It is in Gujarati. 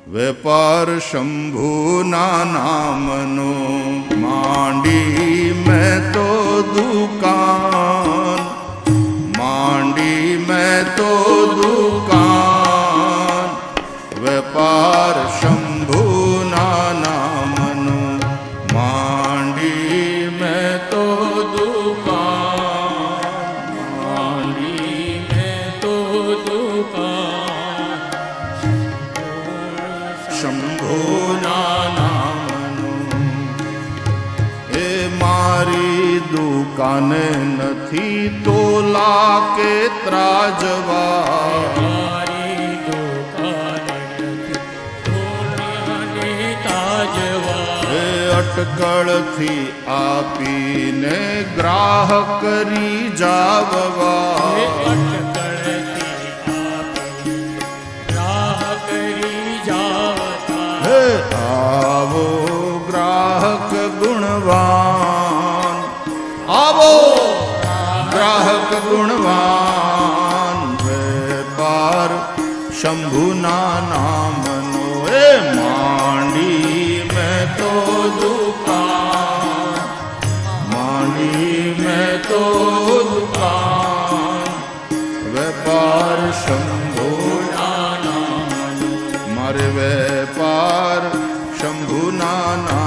વેપાર શંભુના નામનો માંડી મેં તો દુકાન, માંડી મેં તો દુકાન. વેપાર શંભુના નામનો માંડી મેં તો દુકાન, માંડી મેં તો દુકાન. શંભુના નામનું એ મારી દુકાને નથી તોલા કે ત્રાજવા, મારી દુકાને નથી તોલા ને તાજવા. એ અટકળથી આપીને ગ્રાહક કરી જાવવા, આવો ગ્રાહક ગુણવાન, આવો ગ્રાહક ગુણવાન. વેપાર શંભુના નામનો એ માંડી મેં તો દુકાન, માંડી મેં તો દુકાન. વેપાર શંભુના નામનો મારે વેપાર શંભુના નામ.